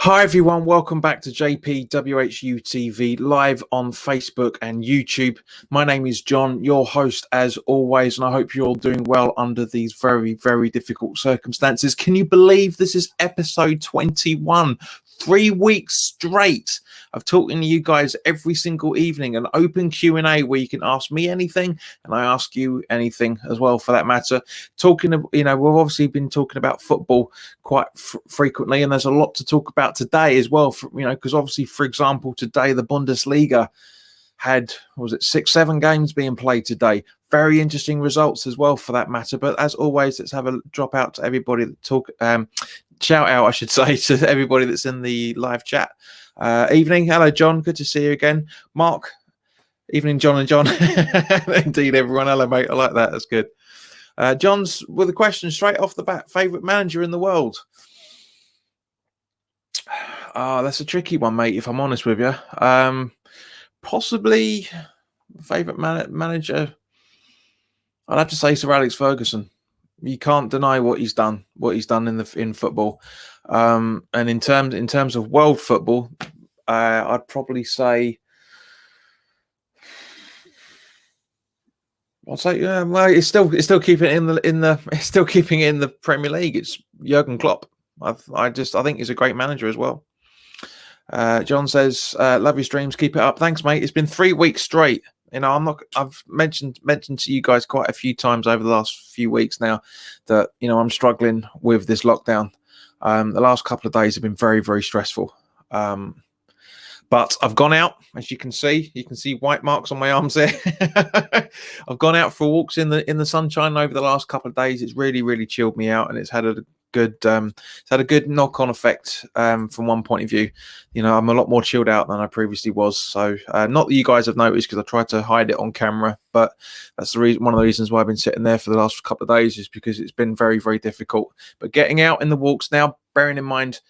Hi everyone, welcome back to WHU TV live on Facebook and YouTube. My name is John, your host as always, and I hope you're all doing well under these very, very difficult circumstances. Can you believe this is episode 21? 3 weeks straight of talking to you guys every single evening, an open Q&A where you can ask me anything and I ask you anything as well for that matter. We've obviously been talking about football quite frequently, and there's a lot to talk about today as well, because obviously, for example, today the Bundesliga had, 6-7 games being played today. Very interesting results as well for that matter. But as always, let's have a drop out to everybody that shout out, I should say, to everybody that's in the live chat. Evening. Hello, John. Good to see you again. Mark. Evening, John and John. Indeed, everyone. Hello, mate. I like that. That's good. John's with a question straight off the bat. Favourite manager in the world? That's a tricky one, mate, if I'm honest with you. Possibly favourite manager, I'd have to say Sir Alex Ferguson. You can't deny what he's done in football. And in terms of world football, I'd probably say it's still keeping it in the Premier League. It's Jurgen Klopp. I think he's a great manager as well. John says, "Love your streams. Keep it up." Thanks, mate. It's been 3 weeks straight. I've mentioned to you guys quite a few times over the last few weeks now that I'm struggling with this lockdown. The last couple of days have been very, very stressful. But I've gone out, as you can see white marks on my arms there. I've gone out for walks in the sunshine over the last couple of days. It's really, really chilled me out, and it's had a good knock-on effect from one point of view. I'm a lot more chilled out than I previously was. So not that you guys have noticed, because I tried to hide it on camera, but that's one of the reasons why I've been sitting there for the last couple of days, is because it's been very, very difficult. But getting out in the walks now, bearing in mind,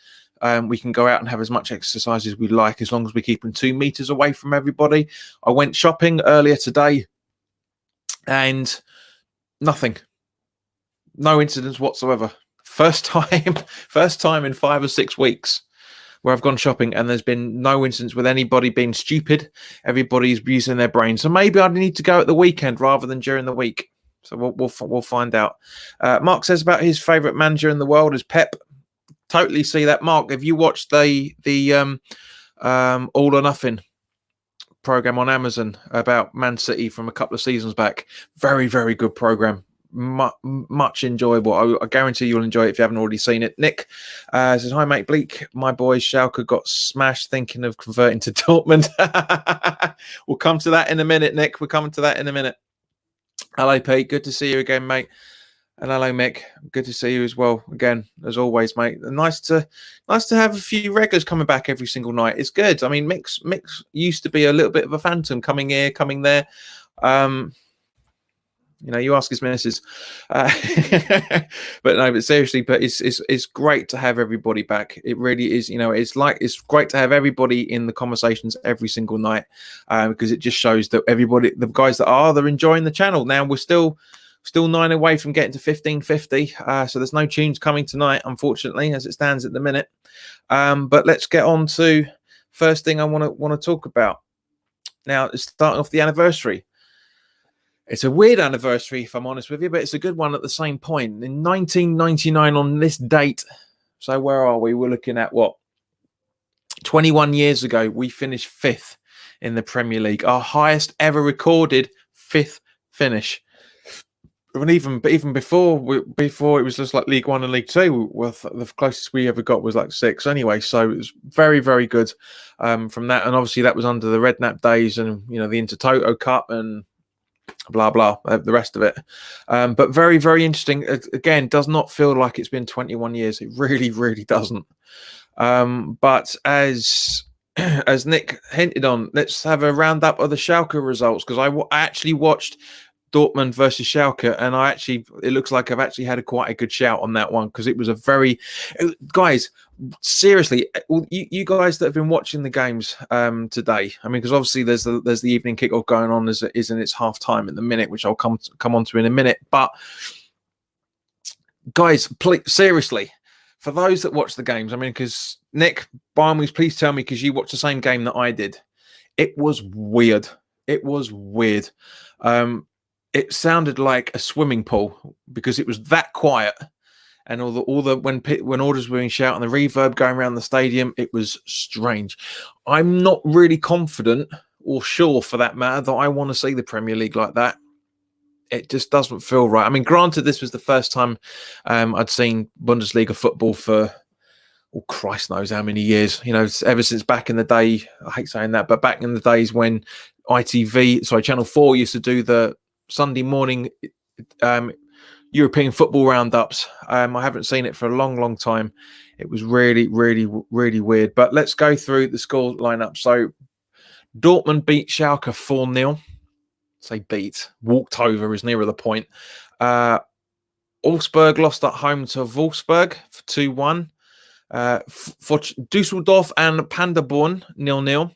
we can go out and have as much exercise as we like, as long as we keep them 2 meters away from everybody. I went shopping earlier today and nothing. No incidents whatsoever. First time in 5 or 6 weeks where I've gone shopping and there's been no incidents with anybody being stupid. Everybody's using their brain. So maybe I need to go at the weekend rather than during the week. So we'll find out. Mark says about his favourite manager in the world is Pep. Totally see that, Mark. Have you watched the All or Nothing program on Amazon about Man City from a couple of seasons back? Very, very good program. Much enjoyable. I guarantee you'll enjoy it if you haven't already seen it. Nick says, "Hi, mate Bleak. My boys Schalke got smashed thinking of converting to Dortmund." We'll come to that in a minute, Nick. We're coming to that in a minute. Hello, Pete. Good to see you again, mate. And hello, Mick. Good to see you as well. Again, as always, mate. Nice to have a few regulars coming back every single night. It's good. I mean, Mick used to be a little bit of a phantom, coming here, coming there. You ask his missus. But seriously, it's great to have everybody back. It really is. It's great to have everybody in the conversations every single night, because it just shows that the guys they're enjoying the channel. Now we're still 9 away from getting to 1550. So there's no tunes coming tonight, unfortunately, as it stands at the minute. But let's get on to first thing I want to talk about. Now, it's starting off the anniversary. It's a weird anniversary, if I'm honest with you, but it's a good one at the same point. In 1999, on this date, so where are we? We're looking at 21 years ago, we finished 5th in the Premier League. Our highest ever recorded 5th finish. And even before it was just like League One and League Two. The closest we ever got was like 6 anyway. So it was very, very good from that. And obviously that was under the Redknapp days and the Intertoto Cup and blah blah, the rest of it. But very, very interesting. Again, does not feel like it's been 21 years. It really, really doesn't. But as Nick hinted on, let's have a roundup of the Schalke results, because I actually watched Dortmund versus Schalke, and it looks like I've actually had quite a good shout on that one, because it was guys, seriously, you guys that have been watching the games today, I mean, because obviously there's the evening kickoff going on as it is, and it's half time at the minute, which I'll come on to in a minute. But guys, please, seriously, for those that watch the games, I mean, because Nick, by all means, please tell me, because you watched the same game that I did. It was weird. It was weird. It sounded like a swimming pool because it was that quiet, and when orders were being shouted and the reverb going around the stadium, it was strange. I'm not really confident or sure, for that matter, that I want to see the Premier League like that. It just doesn't feel right. I mean, granted, this was the first time I'd seen Bundesliga football for, oh, Christ knows how many years. You know, ever since back in the day. I hate saying that, but back in the days when Channel 4 used to do the Sunday morning European football roundups. I haven't seen it for a long, long time. It was really, really, really weird. But let's go through the score lineup. So Dortmund beat Schalke 4-0. Say beat. Walked over is nearer the point. Augsburg lost at home to Wolfsburg for 2-1. For Dusseldorf and Paderborn 0-0.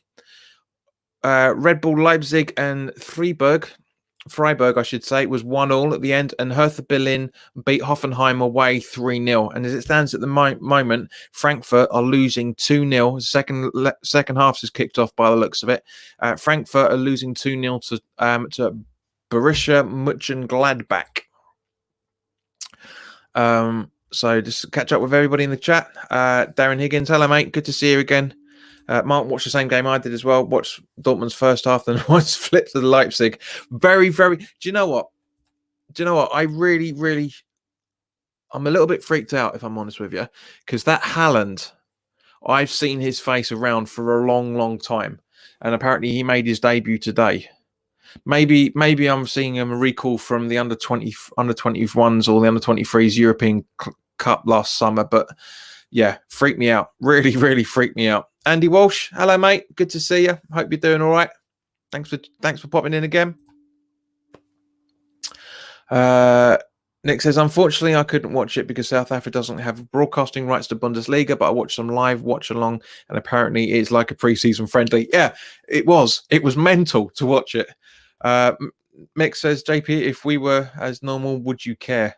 Red Bull Leipzig and Freiburg, I should say, was 1-1 at the end, and Hertha Berlin beat Hoffenheim away 3-0. And as it stands at the moment, Frankfurt are losing 2-0. Second half is kicked off by the looks of it. Frankfurt are losing 2-0 to Borussia Mönchengladbach. So just catch up with everybody in the chat. Darren Higgins, hello mate, good to see you again. Mark watched the same game I did as well. Watched Dortmund's first half, then watched flip to the Leipzig. Very, very. Do you know what? I really, I'm a little bit freaked out, if I'm honest with you, because that Haaland, I've seen his face around for a long, long time, and apparently he made his debut today. Maybe I'm seeing him a recall from the under 21s or the under 23s European Cup last summer, but yeah, freaked me out. Really, really freaked me out. Andy Walsh, hello mate, good to see you. Hope you're doing all right. Thanks for popping in again. Nick says, unfortunately, I couldn't watch it because South Africa doesn't have broadcasting rights to Bundesliga, but I watched some live watch along, and apparently it's like a pre-season friendly. Yeah, it was. It was mental to watch it. Mick says, JP, if we were as normal, would you care?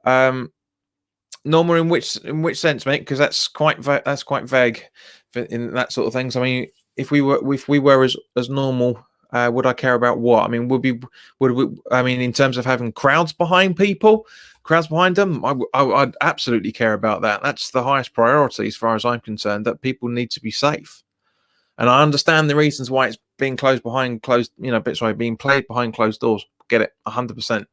Normal in which sense, mate? Because that's quite vague in that sort of things. I mean, if we were as normal, would I care about what? I mean, would we? I mean, in terms of having crowds behind them, I'd absolutely care about that. That's the highest priority as far as I'm concerned. That people need to be safe, and I understand the reasons why it's being played behind closed doors. Get it, 100%.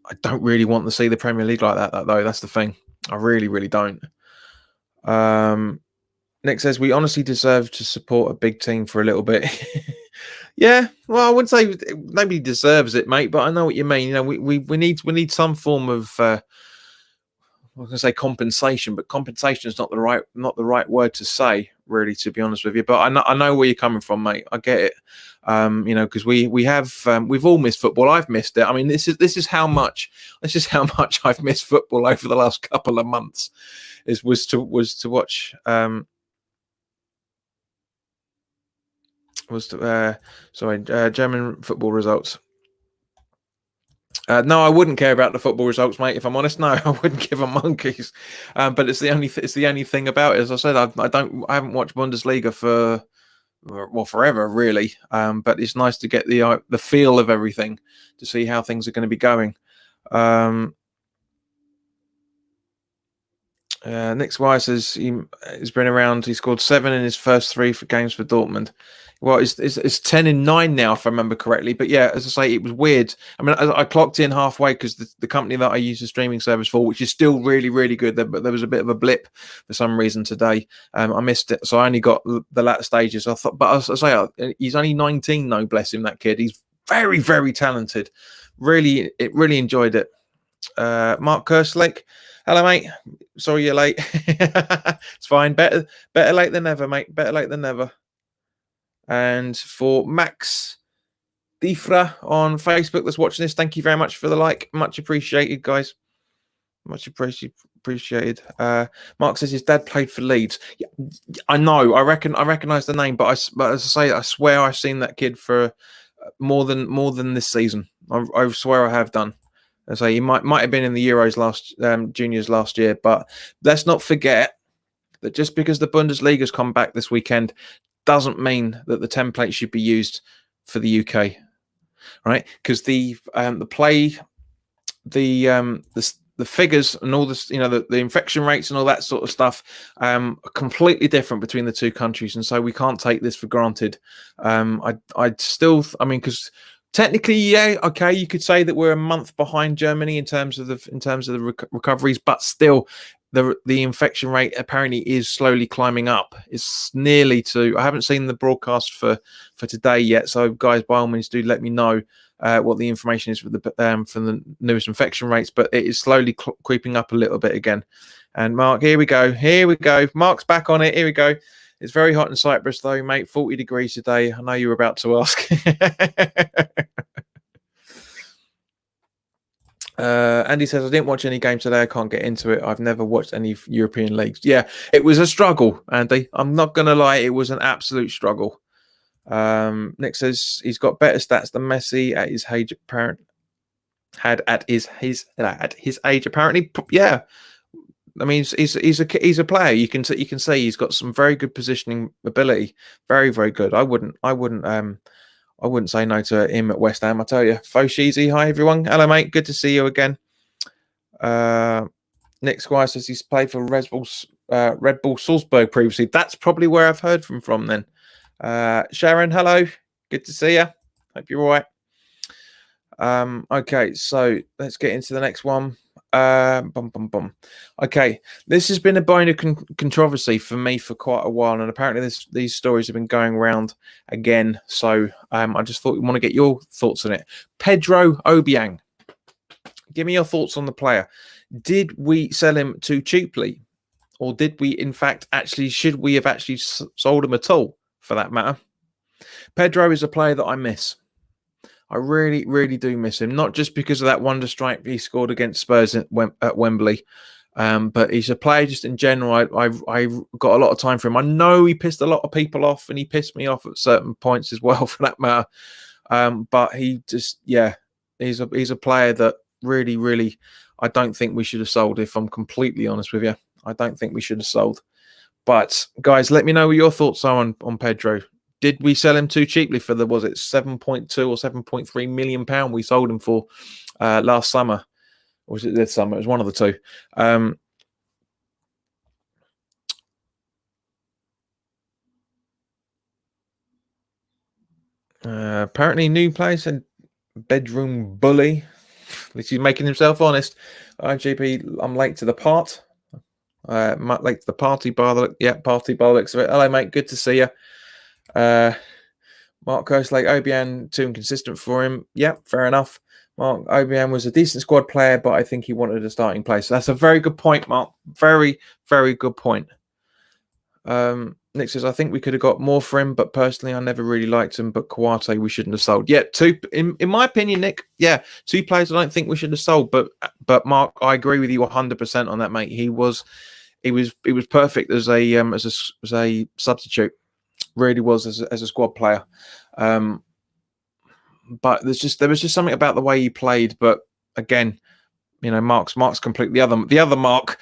I don't really want to see the Premier League like that, though. That's the thing. I really, really don't. Nick says, we honestly deserve to support a big team for a little bit. Yeah, well, I wouldn't say nobody deserves it, mate, but I know what you mean. You know, we need some form of I was going to say compensation, but compensation is not the right word to say, really, to be honest with you. But I know where you're coming from, mate. I get it. You know, because we've all missed football. I've missed it. I mean, this is how much I've missed football over the last couple of months. Was to watch German football results. No, I wouldn't care about the football results, mate. If I'm honest, no, I wouldn't give a monkeys. But it's the only thing about it. As I said, I haven't watched Bundesliga for forever, really. But it's nice to get the feel of everything, to see how things are going to be going. Nick Squire says he's been around. He scored 7 in his first 3 games for Dortmund. Well, it's 10 in 9 now, if I remember correctly. But yeah, as I say, it was weird. I mean, I clocked in halfway because the company that I use the streaming service for, which is still really, really good, but there was a bit of a blip for some reason today. I missed it, so I only got the latter stages. I thought, but as I say, he's only 19, no, bless him, that kid. He's very, very talented. Really enjoyed it. Mark Kerslake, hello, mate. Sorry you're late. It's fine. Better late than never, mate. Better late than never. And for Max Difra on Facebook that's watching this, thank you very much for the like. Much appreciated, guys. Much appreciated. Mark says his dad played for Leeds. Yeah, I know. I recognise the name, but as I say, I swear I've seen that kid for more than this season. I swear I have done. I say he might have been in the Euros juniors last year, but let's not forget that just because the Bundesliga's come back this weekend doesn't mean that the template should be used for the UK, right? Because the play, the figures and all this, the infection rates and all that sort of stuff, are completely different between the two countries, and so we can't take this for granted. I'd still, because technically, yeah, okay, you could say that we're a month behind Germany in terms of the recoveries, but still, the infection rate apparently is slowly climbing up. It's nearly to. I haven't seen the broadcast for today yet, so guys, by all means, do let me know what the information is for the newest infection rates, but it is slowly creeping up a little bit again. And Mark, here we go. Mark's back on it. Here we go. It's very hot in Cyprus, though, mate. 40 degrees today. I know you were about to ask. Andy says, I didn't watch any games today. I can't get into it. I've never watched any European leagues. Yeah, it was a struggle, Andy. I'm not going to lie. It was an absolute struggle. Nick says he's got better stats than Messi at his age. At his age, apparently. Yeah, I mean, he's a player. You can see he's got some very good positioning ability. Very, very good. I wouldn't say no to him at West Ham. I tell you, Foshizi, hi everyone. Hello, mate. Good to see you again. Nick Squire says he's played for Red Bull Salzburg previously. That's probably where I've heard from then. Sharon, hello. Good to see you. Hope you're all right. Okay, so let's get into the next one. Okay, this has been a bone of controversy for me for quite a while, and apparently these stories have been going around again. So I just thought we want to get your thoughts on it. Pedro Obiang, give me your thoughts on the player. Did we sell him too cheaply, or did we, in fact, should we have actually sold him at all? For that matter, Pedro is a player that I miss. I really, really do miss him. Not just because of that wonder strike he scored against Spurs at Wembley, but he's a player just in general. I got a lot of time for him. I know he pissed a lot of people off, and he pissed me off at certain points as well, for that matter. But he just, he's a player that really, really, I don't think we should have sold. If I'm completely honest with you, I don't think we should have sold. But guys, let me know what your thoughts are on Pedro. Did we sell him too cheaply for the, was it 7.2 or 7.3 million pound we sold him for last summer? Or was it this summer? It was one of the two. Apparently, new place and bedroom bully. At least he's making himself honest. IGP, I'm late to the part. Late to the party by the party by the looks of it. Hello, mate. Good to see you. Mark Koslake, Obiang too inconsistent for him. Yep, fair enough. Mark Obiang was a decent squad player, but I think he wanted a starting place. So that's a very good point, Mark. Very, very good point. Nick says, I think we could have got more for him, but personally, I never really liked him. But Kouate, we shouldn't have sold. Yeah, in my opinion, Nick, two players I don't think we should have sold. But Mark, I agree with you 100% on that, mate. He was perfect as a substitute. Really was as a squad player. But there was just something about the way he played. But again, Mark's completely the other Mark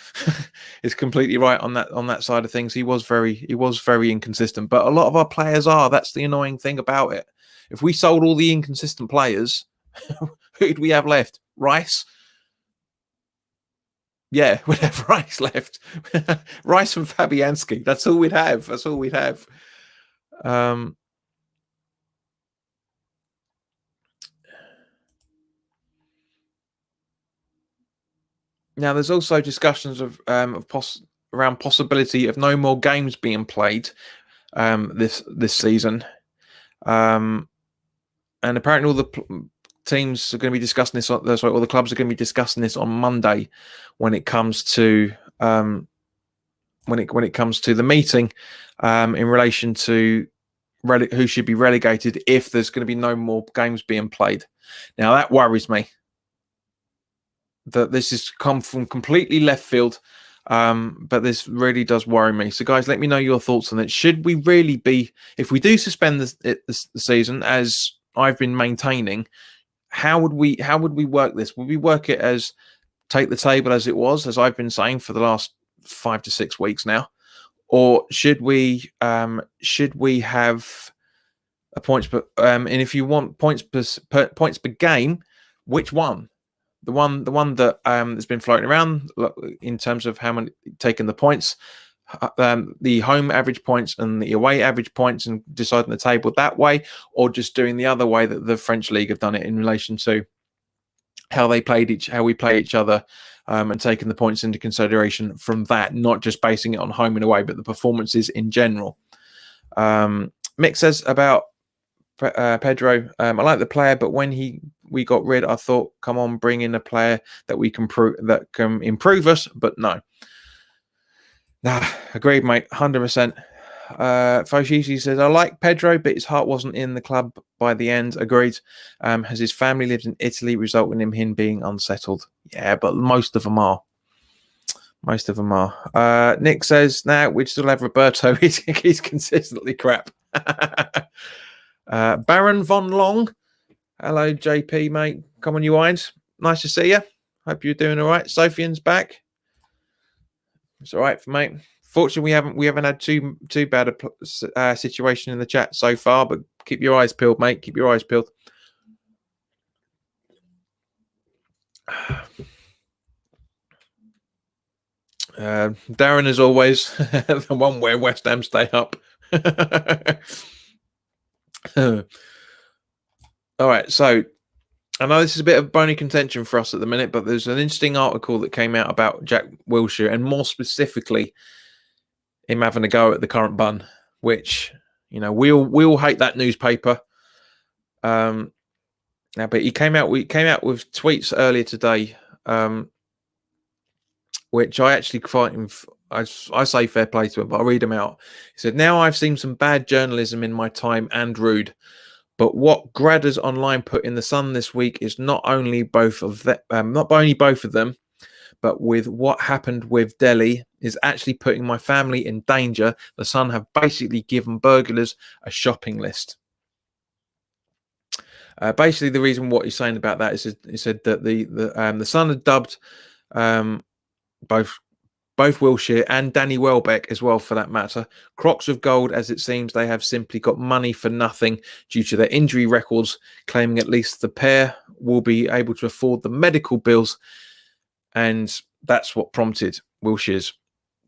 is completely right on that side of things. He was very inconsistent, but a lot of our players are. That's the annoying thing about it. If we sold all the inconsistent players, who do we have left? Rice. Yeah, we'd have Rice left. Rice and Fabianski. That's all we'd have. Now, there's also discussions around possibility of no more games being played this season, and apparently all the teams are going to be discussing this. All the clubs are going to be discussing this on Monday when it comes to when it comes to the meeting in relation to who should be relegated if there's going to be no more games being played. Now that worries me. That this has come from completely left field, but this really does worry me. So, guys, let me know your thoughts on it. Should we really be, if we do suspend the season, as I've been maintaining, how would we work this? Would we work it as take the table as it was, as I've been saying for the last 5 to 6 weeks now, or should we have a points per and if you want points points per game, which one? The one that has been floating around in terms of how many taking the points, the home average points and the away average points, and deciding the table that way, or just doing the other way that the French league have done it in relation to how we play each other, and taking the points into consideration from that, not just basing it on home and away, but the performances in general. Mick says about Pedro, I like the player, but when we got rid, I thought, come on, bring in a player that can improve us. But no, agreed, mate, 100%. Foshishi says, I like Pedro, but his heart wasn't in the club by the end. Agreed. Has his family lived in Italy, resulting in him being unsettled? Yeah, but most of them are. Nick says, we'd still have Roberto. He's consistently crap. Baron Von Long. Hello, JP, mate. Come on, you wines. Nice to see you. Hope you're doing all right. Sophian's back. It's all right, mate. Fortunately, we haven't had too bad a situation in the chat so far, but keep your eyes peeled, mate. Keep your eyes peeled. Darren, as always, the one where West Ham stay up. All right, so I know this is a bit of bony contention for us at the minute, but there's an interesting article that came out about Jack Wilshere, and more specifically, him having a go at the current bun, which, we all hate that newspaper. But he came out with tweets earlier today, which I actually find, I say fair play to him, but I'll read them out. He said, "Now I've seen some bad journalism in my time and rude, but what Gradders Online put in the Sun this week is not only both of them, but with what happened with Delhi is actually putting my family in danger. The Sun have basically given burglars a shopping list." Basically, the reason what he's saying about that is he said that the Sun had dubbed both Wilshere and Danny Welbeck as well, for that matter, crocs of gold, as it seems they have simply got money for nothing due to their injury records, claiming at least the pair will be able to afford the medical bills. And that's what prompted Wilshere's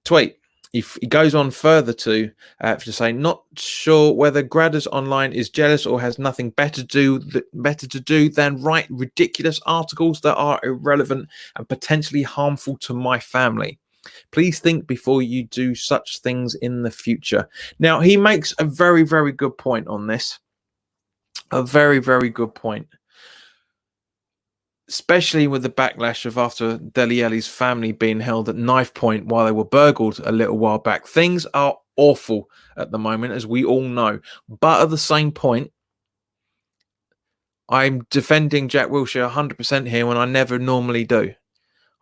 tweet. He goes on further to say, not sure whether Gradders Online is jealous or has nothing better to do than write ridiculous articles that are irrelevant and potentially harmful to my family. Please think before you do such things in the future. Now, he makes a very, very good point on this. A very, very good point. Especially with the backlash of after Dele Alli's family being held at knife point while they were burgled a little while back. Things are awful at the moment, as we all know. But at the same point, I'm defending Jack Wilshere 100% here when I never normally do.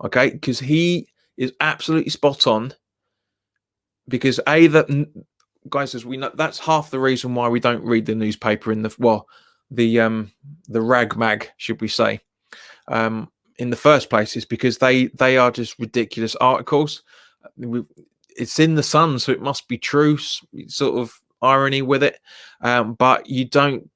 Okay? Because he is absolutely spot on. Because guys, as we know, that's half the reason why we don't read the newspaper in the rag mag, should we say. In the first place, is because they are just ridiculous articles. It's in the Sun, so it must be true, sort of irony with it. But you don't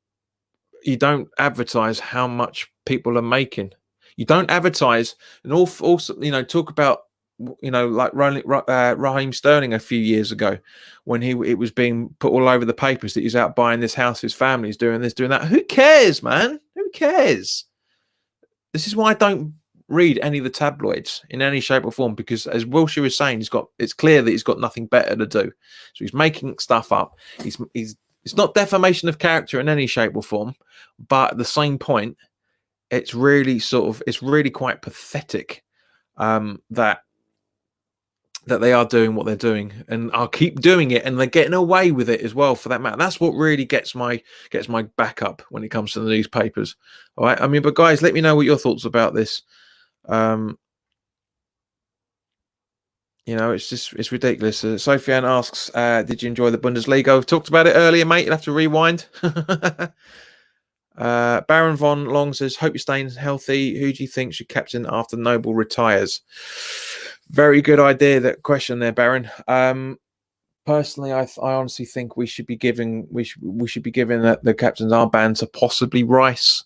advertise how much people are making. You don't advertise, and also talk about like Raheem Sterling a few years ago, when it was being put all over the papers that he's out buying this house, his family's doing this, doing that. Who cares, man? Who cares? This is why I don't read any of the tabloids in any shape or form, because, as Wilshere is saying, it's clear that he's got nothing better to do. So he's making stuff up. It's not defamation of character in any shape or form, but at the same point, it's really quite pathetic that they are doing what they're doing, and I'll keep doing it, and they're getting away with it as well, for that matter. That's what really gets my back up when it comes to the newspapers. All right, but guys, let me know what your thoughts about this. It's ridiculous. Sofiane asks, did you enjoy the Bundesliga? I've talked about it earlier, mate. You'll have to rewind. Baron Von Long says, hope you're staying healthy. Who do you think should captain after Noble retires? Very good idea, that question there, Baron. Personally, I honestly think we should be giving the captain's armband to possibly Rice,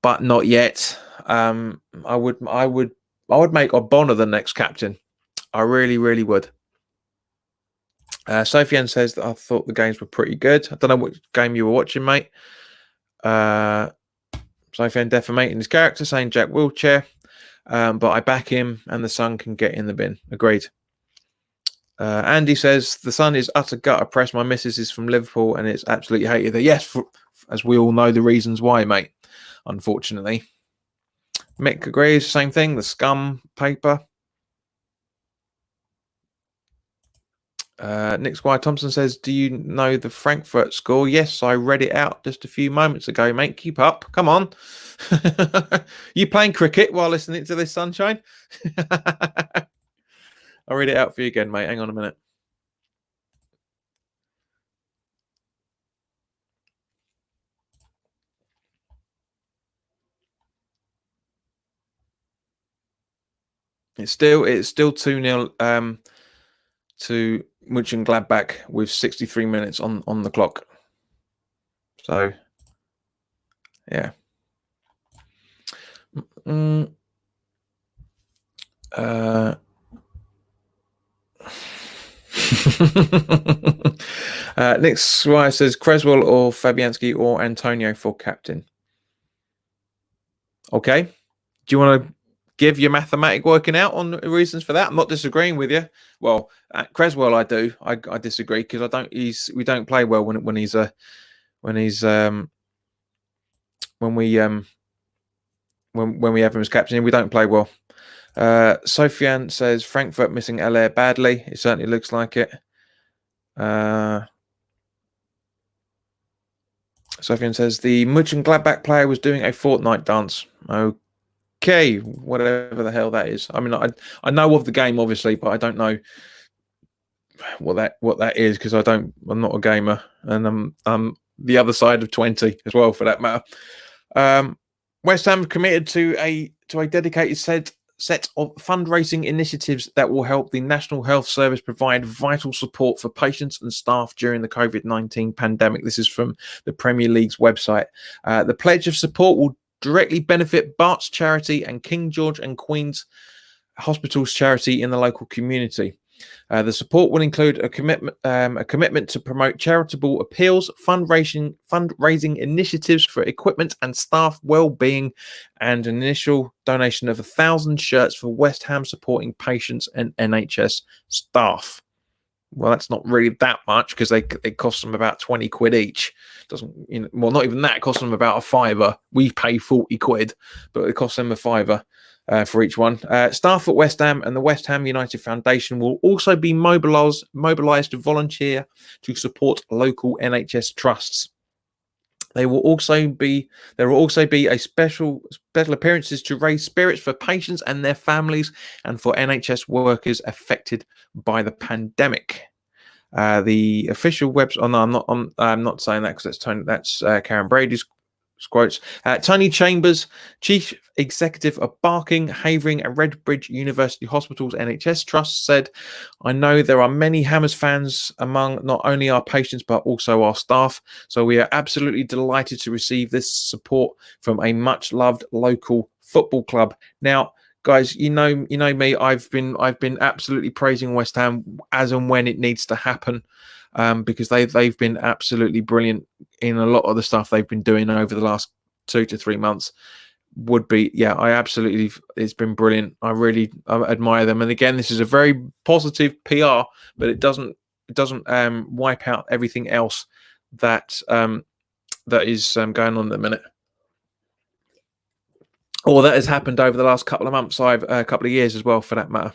but not yet. I would make Obona the next captain. I really, really would. Sofian says that I thought the games were pretty good. I don't know what game you were watching, mate. Sofian defamating his character, saying Jack Wheelchair, but I back him, and the Sun can get in the bin. Agreed. Andy says the Sun is utter gutter press. My missus is from Liverpool, and it's absolutely hated there. Yes, as we all know the reasons why, mate. Unfortunately, Mick agrees. Same thing. The scum paper. Nick Squire Thompson says, do you know the Frankfurt score? Yes, I read it out just a few moments ago, mate. Keep up. Come on. You playing cricket while listening to this, sunshine? I'll read it out for you again, mate. Hang on a minute. It's still 2-0 to Mönchengladbach with 63 minutes on the clock. So, yeah. Nick Swire says Creswell or Fabianski or Antonio for captain. Okay. Do you want to give your mathematic working out on the reasons for that? I'm not disagreeing with you. Well, Creswell, I do. I disagree because we don't play well when we have him as captain. We don't play well. Sofian says Frankfurt missing Allaire badly. It certainly looks like it. Sofian says the Mönchengladbach player was doing a Fortnite dance. Okay, whatever the hell that is. I mean, I know of the game obviously, but I don't know what that is because I'm not a gamer, and I'm the other side of 20 as well, for that matter. West Ham committed to a dedicated set of fundraising initiatives that will help the National Health Service provide vital support for patients and staff during the COVID-19 pandemic. This is from the Premier League's website. The pledge of support will directly benefit Bart's charity and King George and Queen's Hospitals charity in the local community. The support will include a commitment to promote charitable appeals, fundraising initiatives for equipment and staff well-being, and an initial donation of 1,000 shirts for West Ham supporting patients and NHS staff. Well, that's not really that much because they cost them about 20 quid each. Well, not even that. It costs them about a fiver. We pay 40 quid, but it costs them a fiver. For each one. Staff at West Ham and the West Ham United Foundation will also be mobilised to volunteer to support local NHS trusts. There will also be a special appearances to raise spirits for patients and their families and for NHS workers affected by the pandemic. The official website. Oh no, I'm not saying that because that's Karen Brady's quotes. Tony Chambers, Chief Executive of Barking, Havering and Redbridge University Hospitals NHS Trust, said, I know there are many Hammers fans among not only our patients but also our staff, so we are absolutely delighted to receive this support from a much loved local football club. Now, guys, you know me, I've been absolutely praising West Ham as and when it needs to happen. Because they've been absolutely brilliant in a lot of the stuff they've been doing over the last 2 to 3 months. It's been brilliant. I really admire them. And again, this is a very positive PR, but it doesn't wipe out everything else that is going on at the minute, or that has happened over the last couple of months, a couple of years as well, for that matter.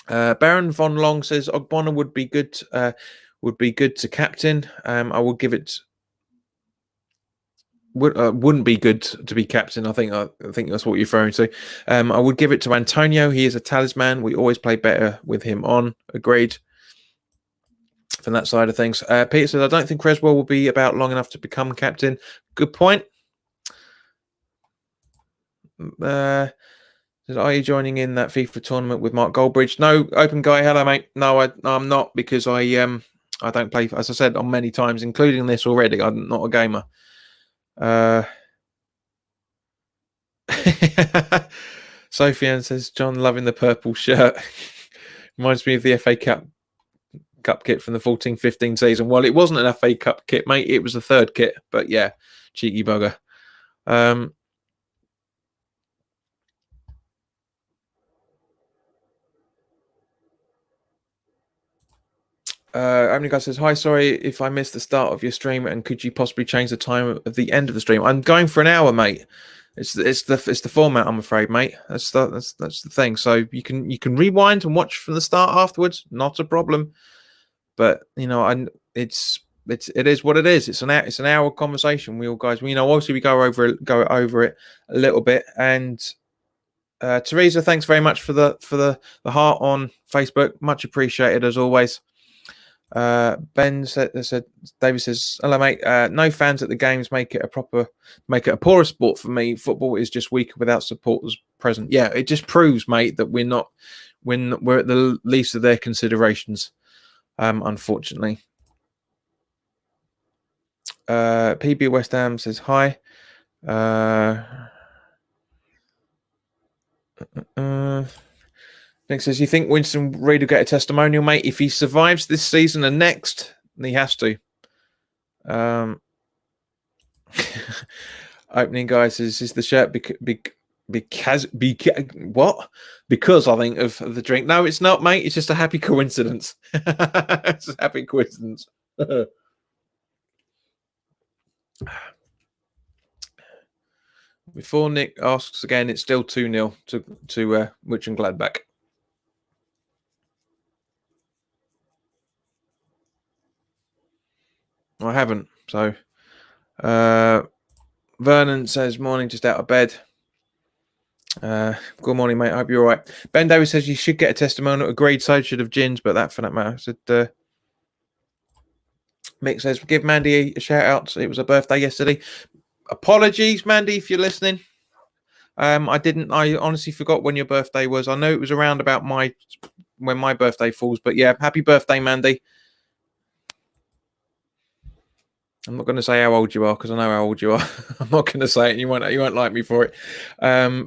Baron Von Long says Ogbonna would be good to captain. I will give it. Wouldn't be good to be captain. I think that's what you're referring to. I would give it to Antonio. He is a talisman. We always play better with him on. Agreed. From that side of things, Peter says I don't think Creswell will be about long enough to become captain. Good point. Are you joining in that FIFA tournament with Mark Goldbridge? No, Open Guy. Hello, mate. No, I'm not, because I don't play. As I said on many times, including this already, I'm not a gamer. Sophie says, John loving the purple shirt. Reminds me of the FA Cup kit from the 14-15 season. Well, it wasn't an FA Cup kit, mate. It was the third kit. But yeah, cheeky bugger. Opening Guy says, hi, sorry if I missed the start of your stream, and could you possibly change the time of the end of the stream? I'm going for an hour, mate. It's the format, I'm afraid, mate. That's the thing. So you can rewind and watch from the start afterwards, not a problem. But it is what it is. It's an hour conversation. We all guys, obviously we go over it a little bit. And Teresa, thanks very much for the heart on Facebook. Much appreciated as always. Ben said, David says, hello, mate. No fans at the games make it a poorer sport for me. Football is just weaker without supporters present. Yeah, it just proves, mate, that we're at the least of their considerations, unfortunately. PB West Ham says hi. Nick says, you think Winston Reid will get a testimonial, mate? If he survives this season and next, he has to. Opening Guy says, is the shirt because I think of the drink? No, it's not, mate. It's just a happy coincidence. It's a happy coincidence. Before Nick asks again, it's still 2-0 to Witch and Gladbach. I haven't. So Vernon says, morning, just out of bed. Good morning, mate. I hope you're all right. Ben Davis says you should get a testimonial. Agreed, so should have Gins, but that for that matter. Said Mick says, give Mandy a shout out. It was her birthday yesterday. Apologies, Mandy, if you're listening. I honestly forgot when your birthday was. I know it was around about when my birthday falls, but yeah, happy birthday, Mandy. I'm not going to say how old you are because I know how old you are. I'm not going to say it, and you won't like me for it.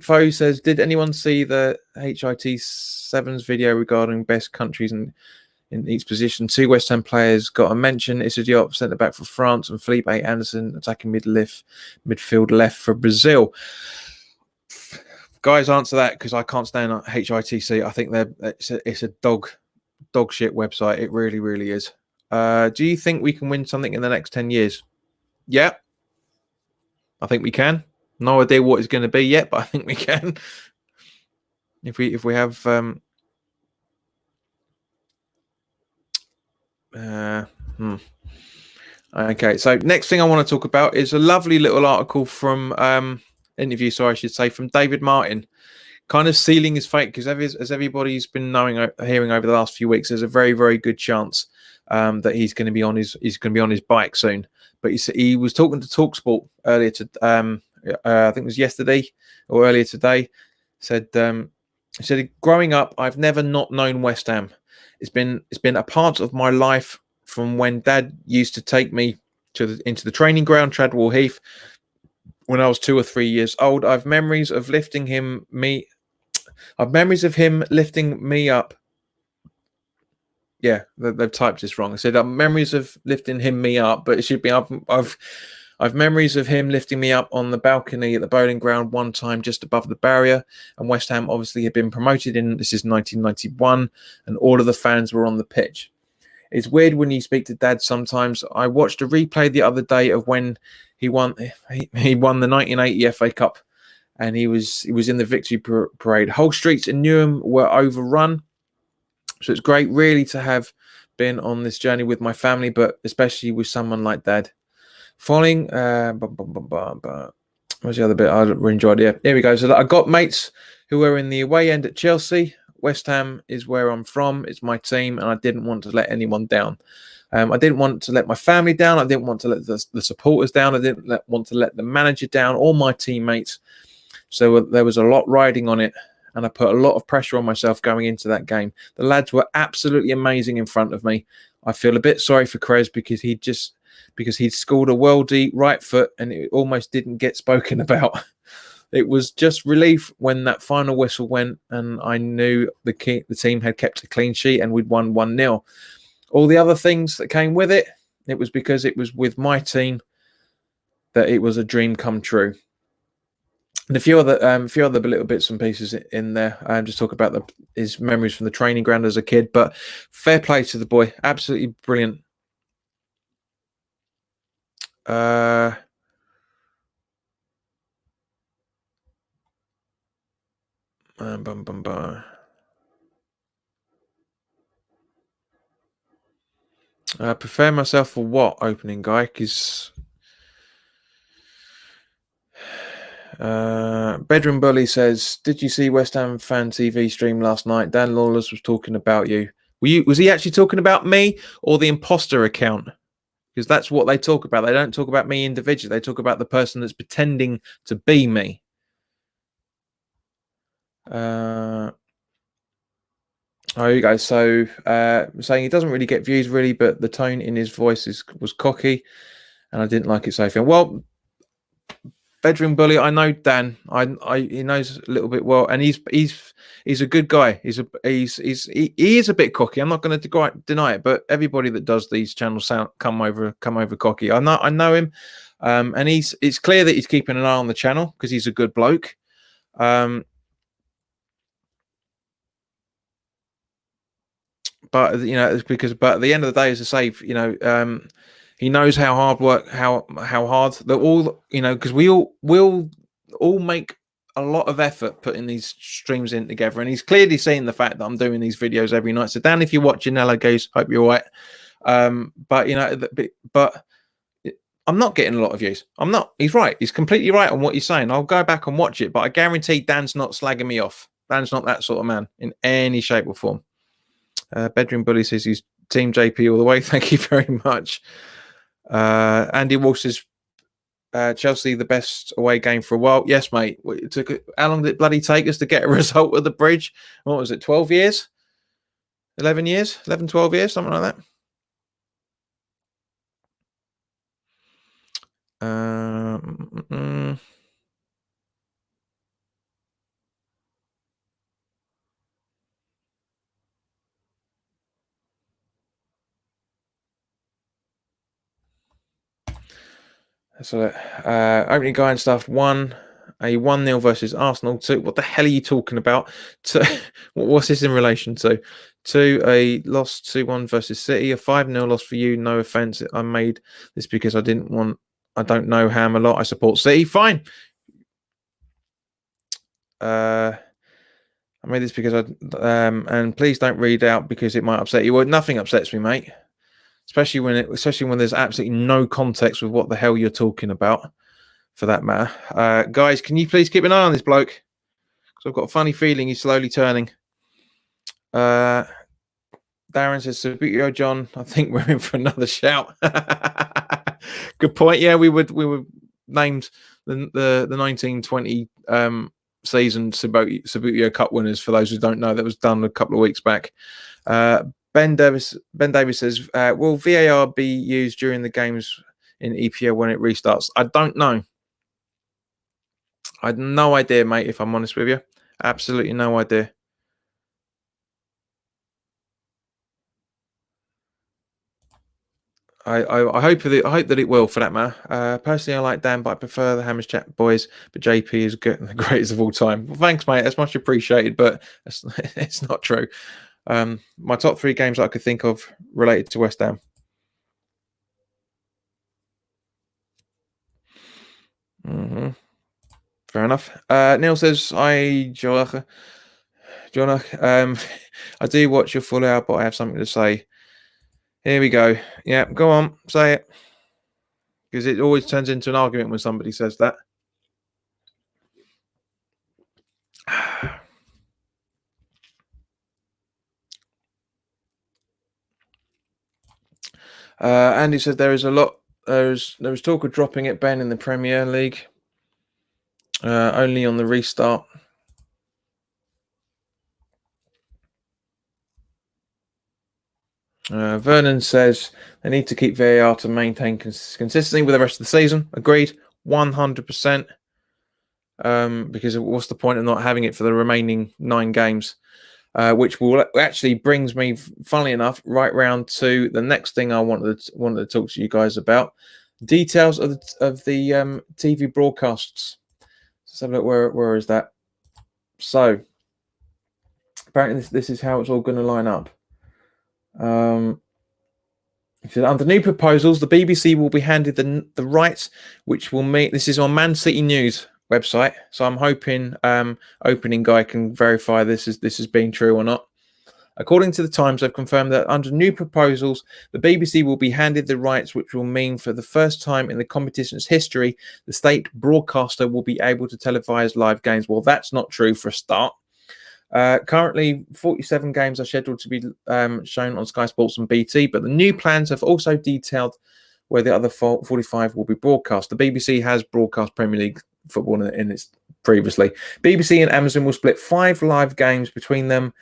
Fo says, did anyone see the HIT Sevens video regarding best countries in each position? 2 West Ham players got a mention. Issa Diop, centre back for France, and Felipe Anderson, attacking midfield left for Brazil. Guys, answer that because I can't stand HITC. I think it's a dog shit website. It really, really is. Do you think we can win something in the next 10 years? Yeah, I think we can. No idea what it's going to be yet, but I think we can. If we have okay, so next thing I want to talk about is a lovely little article from interview, sorry, I should say, from David Martin, kind of sealing his fate, because as everybody's been hearing over the last few weeks, there's a very, very good chance that he's going to be on his bike soon. But he was talking to TalkSport earlier I think it was yesterday or earlier today. He said, growing up, I've never not known West Ham. It's been a part of my life from when Dad used to take me into the training ground, Tradwell Heath, when I was 2 or 3 years old. I've memories of him lifting me up. Yeah, they've typed this wrong. I said memories of lifting me up, but it should be I've memories of him lifting me up on the balcony at the bowling ground one time just above the barrier. And West Ham obviously had been promoted this is 1991, and all of the fans were on the pitch. It's weird when you speak to Dad sometimes. I watched a replay the other day of when he won the 1980 FA Cup, and he was in the victory parade. Whole streets in Newham were overrun. So it's great really to have been on this journey with my family, but especially with someone like Dad. Following, where's the other bit I really enjoyed? Yeah, here we go. So I got mates who were in the away end at Chelsea West Ham is where I'm from. It's my team, and I didn't want to let anyone down. I didn't want to let my family down. I didn't want to let the supporters down. I didn't want to let the manager down or my teammates. So there was a lot riding on it, and I put a lot of pressure on myself going into that game. The lads were absolutely amazing in front of me. I feel a bit sorry for Krez because he'd scored a worldie right foot and it almost didn't get spoken about. It was just relief when that final whistle went and I knew the team had kept a clean sheet and we'd won 1-0. All the other things that came with it, it was because it was with my team that it was a dream come true. And a few other little bits and pieces in there. Just talk about his memories from the training ground as a kid. But fair play to the boy, absolutely brilliant. Prepare myself for what opening guy? Because Bedroom Bully says, "Did you see West Ham fan TV stream last night? Dan Lawless was talking about you. Was he actually talking about me or the imposter account? Because that's what they talk about. They don't talk about me individually. They talk about the person that's pretending to be me." Oh, you go. So saying he doesn't really get views really, but the tone in his voice was cocky, and I didn't like it so far. Well, Bedroom Bully, I know Dan. He knows a little bit well, and he's a good guy. He is a bit cocky. I'm not going to deny it, but everybody that does these channels come over cocky. I know him, and it's clear that he's keeping an eye on the channel because he's a good bloke. But but at the end of the day, as I say, he knows how hard that all because we'll all make a lot of effort putting these streams in together, and he's clearly seen the fact that I'm doing these videos every night. So Dan, if you're watching, Nello Goose, hope you're all right. But I'm not getting a lot of views. I'm not. He's right. He's completely right on what he's saying. I'll go back and watch it, but I guarantee Dan's not slagging me off. Dan's not that sort of man in any shape or form. Bedroom Bully says he's Team JP all the way. Thank you very much. Andy Walsh says Chelsea the best away game for a while. Yes, mate. How long did it bloody take us to get a result at the Bridge? What was it? 12 years? 11 years? 11, 12 years? Something like that. So opening guy and stuff. A 1-0 versus Arsenal. 2. What the hell are you talking about? What's this in relation to? 2. A loss 2-1 versus City. A 5-0 loss for you. No offense. I made this because I don't know Ham a lot. I support City. Fine. I made this because and please don't read out because it might upset you. Well, nothing upsets me, mate. Especially when there's absolutely no context with what the hell you're talking about, for that matter. Guys, can you please keep an eye on this bloke? Because I've got a funny feeling he's slowly turning. Darren says, "Sabutio John, I think we're in for another shout." Good point. Yeah, we were named the 1920 season Sabutio Cup winners. For those who don't know, that was done a couple of weeks back. Ben Davis says, "Will VAR be used during the games in EPL when it restarts?" I don't know. I had no idea, mate. If I'm honest with you, absolutely no idea. I hope that it will, for that matter. Personally, I like Dan, but I prefer the Hammers Chat boys. But JP is the greatest of all time. Well, thanks, mate. That's much appreciated, but it's not true. My top 3 games that I could think of related to West Ham. Fair enough. Neil says, Jonah, I do watch your full hour, but I have something to say. Here we go. Yeah, go on, say it. Because it always turns into an argument when somebody says that. Andy said there is a lot. There was talk of dropping it, Ben, in the Premier League. Only on the restart. Vernon says they need to keep VAR to maintain consistency with the rest of the season. Agreed, 100%. Because what's the point of not having it for the remaining 9 games? Which will actually brings me, funnily enough, right round to the next thing I wanted to talk to you guys about: details of the TV broadcasts. Let's have a look. Where is that? So apparently this is how it's all going to line up. Under new proposals, the BBC will be handed the rights, which will mean this is on Man City News website. So I'm hoping opening guy can verify this has been true or not. According to the Times, they've confirmed that under new proposals, the BBC will be handed the rights, which will mean for the first time in the competition's history, the state broadcaster will be able to televise live games. Well, that's not true for a start. Currently, 47 games are scheduled to be shown on Sky Sports and BT, but the new plans have also detailed where the other 45 will be broadcast. The BBC has broadcast Premier League football in its previously. BBC and Amazon will split 5 live games between them,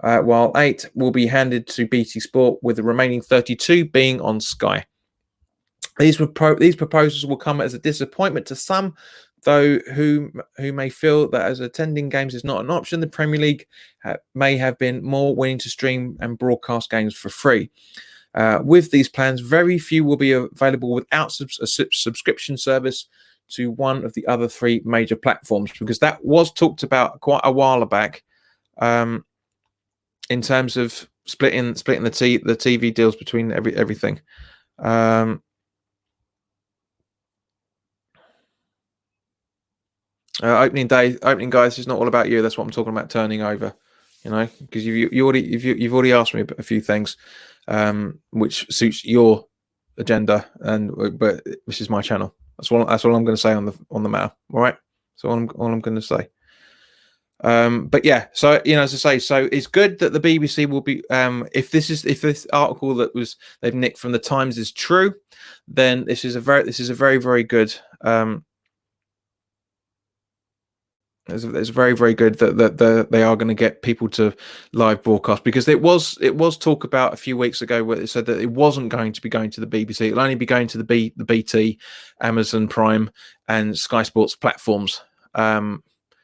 while 8 will be handed to BT Sport, with the remaining 32 being on Sky. These proposals will come as a disappointment to some, though, who may feel that as attending games is not an option, the Premier League may have been more willing to stream and broadcast games for free. With these plans, very few will be available without a subscription service to one of the other 3 major platforms, because that was talked about quite a while back, in terms of splitting the TV deals between everything. Opening guys is not all about you. That's what I'm talking about, turning over, because you've already asked me a few things, which suits your agenda, but this is my channel. That's all I'm going to say on the matter. All right, so all I'm going to say. But yeah, so as I say, so it's good that the BBC will be. If this article that they've nicked from the Times is true, then this is a very very good. It's very very good that they are going to get people to live broadcast, because it was talk about a few weeks ago where it said that it wasn't going to be going to the BBC. It'll only be going to the BT, Amazon Prime, and Sky Sports platforms. And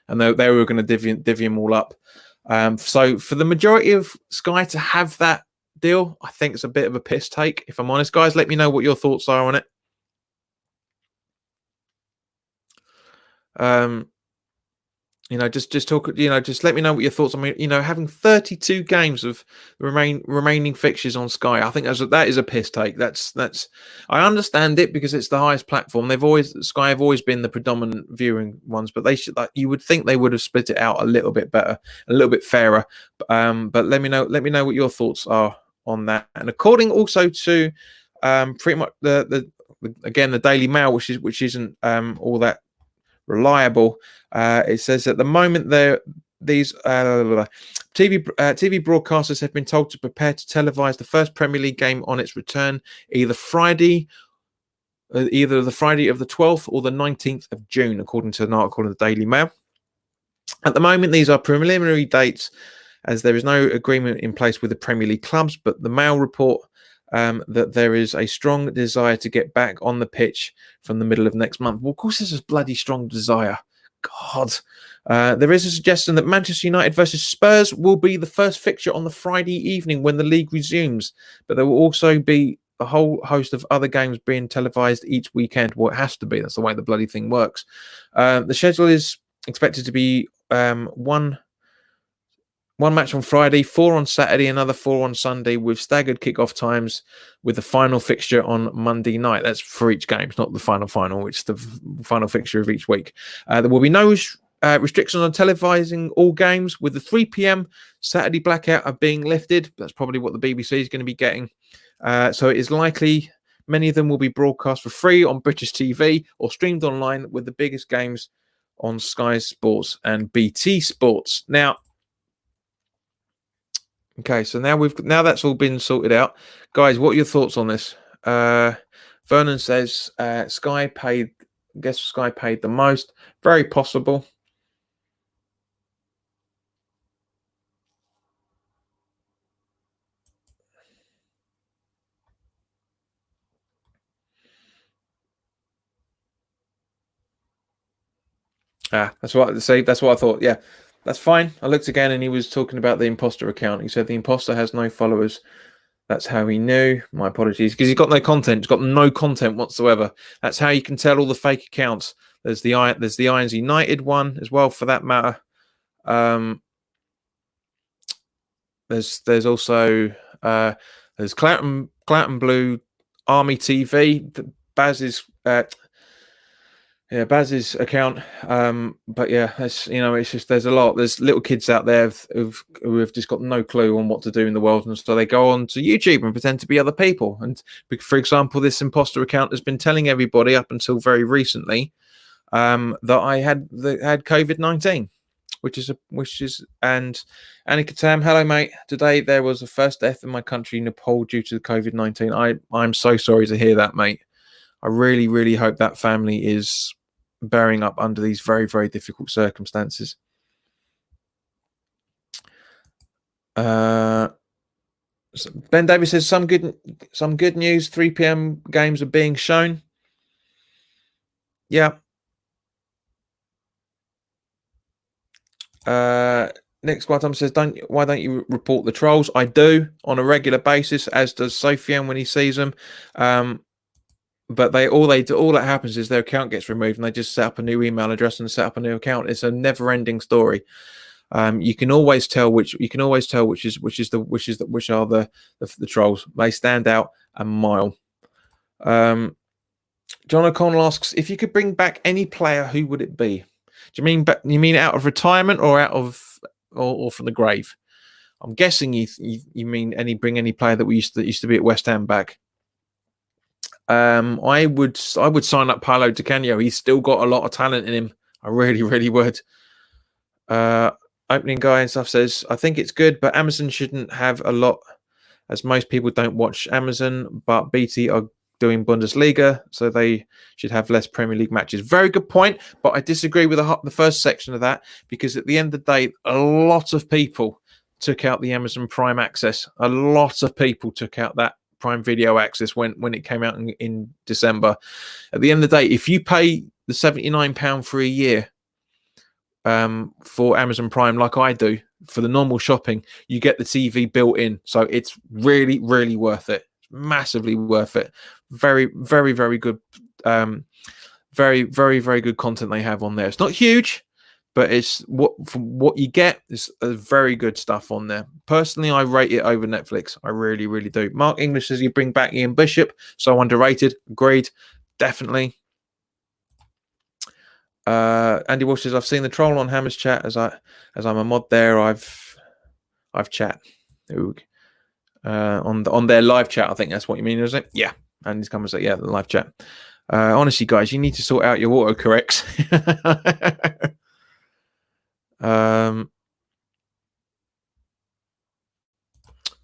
they were going to divvy them all up. So for the majority of Sky to have that deal, I think it's a bit of a piss take, if I'm honest. Guys, let me know what your thoughts are on it. Just talk. Just let me know what your thoughts. I mean, having 32 games of remaining fixtures on Sky, I think that is a piss take. That's. I understand it because it's the highest platform. Sky have always been the predominant viewing ones, but they should. You would think they would have split it out a little bit better, a little bit fairer. But let me know what your thoughts are on that. And according also to pretty much the Daily Mail, which isn't all that reliable. It says at the moment these TV broadcasters have been told to prepare to televise the first Premier League game on its return, either the Friday of the 12th or the 19th of June, according to an article in the Daily Mail. At the moment, these are preliminary dates, as there is no agreement in place with the Premier League clubs, but the Mail report that there is a strong desire to get back on the pitch from the middle of next month. Well, of course, there's a bloody strong desire. God. There is a suggestion that Manchester United versus Spurs will be the first fixture on the Friday evening when the league resumes, but there will also be a whole host of other games being televised each weekend. Well, it has to be. That's the way the bloody thing works. The schedule is expected to be one match on Friday, 4 on Saturday, another 4 on Sunday, with staggered kickoff times, with the final fixture on Monday night. That's for each game. It's not the final. It's the final fixture of each week. There will be no restrictions on televising all games, with the 3 p.m. Saturday blackout being lifted. That's probably what the BBC is going to be getting. So it is likely many of them will be broadcast for free on British TV or streamed online, with the biggest games on Sky Sports and BT Sports. Now, okay, so now that's all been sorted out, guys. What are your thoughts on this? Vernon says Sky paid. Guess Sky paid the most. Very possible. That's what I thought. Yeah, that's fine. I looked again, and he was talking about the imposter account. He said the imposter has no followers. That's how he knew. My apologies, because he's got no content. He's got no content whatsoever. That's how you can tell all the fake accounts. There's the Irons United one as well, for that matter. There's also there's Clout and Blue Army TV. Baz's Baz's account. But yeah, it's just there's a lot. There's little kids out there who have just got no clue on what to do in the world, and so they go on to YouTube and pretend to be other people. And for example, this imposter account has been telling everybody up until very recently that I had COVID-19. Which is and Annika Tam, hello mate. Today there was the first death in my country, Nepal, due to the COVID-19. I'm so sorry to hear that, mate. I really, really hope that family is bearing up under these very, very difficult circumstances. Ben Davis says some good news. 3 p.m. games are being shown. Yeah. Nick Squatum says, why don't you report the trolls? I do on a regular basis, as does Sofian when he sees them. But all that happens is their account gets removed, and they just set up a new email address and set up a new account. It's a never-ending story. You can always tell which are the trolls. They stand out a mile. John O'Connell asks, if you could bring back any player, who would it be? Do you mean out of retirement or out of or from the grave? I'm guessing you mean bring any player that used to be at West Ham back. I would sign up Paolo Di Canio. He's still got a lot of talent in him. I really, really would. Opening guy and stuff says, I think it's good, but Amazon shouldn't have a lot, as most people don't watch Amazon, but BT are doing Bundesliga, so they should have less Premier League matches. Very good point, but I disagree with the first section of that, because at the end of the day, a lot of people took out the Amazon Prime access. A lot of people took out that Prime Video access when it came out in December. At the end of the day, if you pay the £79 for a year for Amazon Prime, like I do, for the normal shopping, you get the TV built in. So it's really, really worth it. Massively worth it. Very, very, very good. Very, very, very good content they have on there. It's not huge, but it's what you get is very good stuff on there. Personally, I rate it over Netflix. I really, really do. Mark English says you bring back Ian Bishop, so underrated. Agreed, definitely. Andy Walsh says, I've seen the troll on Hammer's chat as I'm a mod there. I've chat on their live chat. I think that's what you mean, isn't it? Yeah. And he's coming to say, yeah, the live chat. Honestly, guys, you need to sort out your autocorrects.